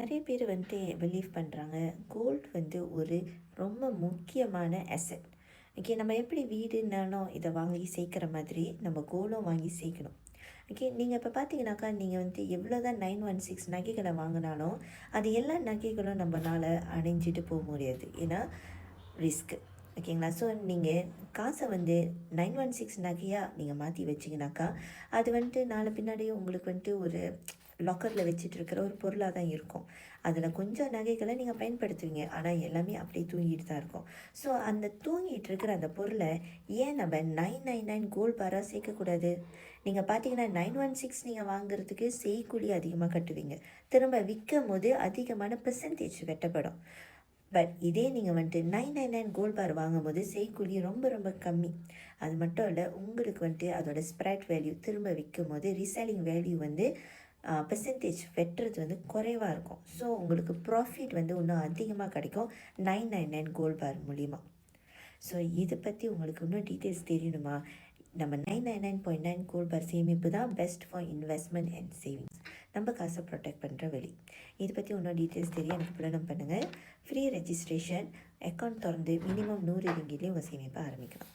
நிறைய பேர் பிலீவ் பண்ணுறாங்க கோல்ட் ஒரு ரொம்ப முக்கியமான அசெட். ஓகே, நம்ம எப்படி வீடுனாலும் இதை வாங்கி சேர்க்குற மாதிரி நம்ம கோல்டும் வாங்கி சேர்க்கணும். ஓகே, நீங்கள் இப்போ பார்த்தீங்கன்னாக்கா நீங்கள் எவ்வளோ தான் 916 நகைகளை வாங்கினாலும் அது எல்லா நகைகளும் நம்மளால் அணிஞ்சிட்டு போக முடியாது. ஏன்னா ரிஸ்க்கு. ஓகேங்களா? ஸோ நீங்கள் காசை 916 நகையாக நீங்கள் மாற்றி வச்சிங்கனாக்கா அது நாளை பின்னாடி உங்களுக்கு ஒரு லாக்கரில் வச்சுட்டு இருக்கிற ஒரு பொருளாக தான் இருக்கும். அதில் கொஞ்சம் நகைகளை நீங்கள் பயன்படுத்துவீங்க, ஆனால் எல்லாமே அப்படியே தூங்கிட்டு தான் இருக்கும். ஸோ அந்த தூங்கிட்டு இருக்கிற அந்த பொருளை ஏன் நம்ம 999 கோல்ட் பாராக சேர்க்கக்கூடாது? நீங்கள் பார்த்தீங்கன்னா 916 நீங்கள் வாங்குறதுக்கு செய்கூலி அதிகமாக கட்டுவீங்க, திரும்ப விற்கும் போது அதிகமான பெர்சன்டேஜ் வெட்டப்படும். பட் இதே நீங்கள் 999 கோல்ட் பார் வாங்கும்போது செய்கூலி ரொம்ப ரொம்ப கம்மி. அது மட்டும் இல்லை, உங்களுக்கு அதோட ஸ்ப்ரெட் வேல்யூ திரும்ப விற்கும் போது ரீசேலிங் வேல்யூ பெர்சன்டேஜ் வெட்டுறது குறைவாக இருக்கும். ஸோ உங்களுக்கு ப்ராஃபிட் இன்னும் அதிகமாக கிடைக்கும் 999 கோல்ட் பார் மூலிமா. ஸோ இதை பற்றி உங்களுக்கு இன்னும் டீட்டெயில்ஸ் தெரியணுமா? நம்ம 999.9 கோல்ட் பார் சேமிப்பு தான் best for investment and savings. நம்ம காசை ப்ரொடெக்ட் பண்ணுற வழி. இதை பற்றி இன்னும் டீட்டெயில்ஸ் தெரிய எனக்கு புலனம் பண்ணுங்கள். ஃப்ரீ ரெஜிஸ்ட்ரேஷன், அக்கௌண்ட் திறந்து மினிமம் 100 ரிங்கிட்லேயே உங்கள் சேமிப்பை ஆரம்பிக்கலாம்.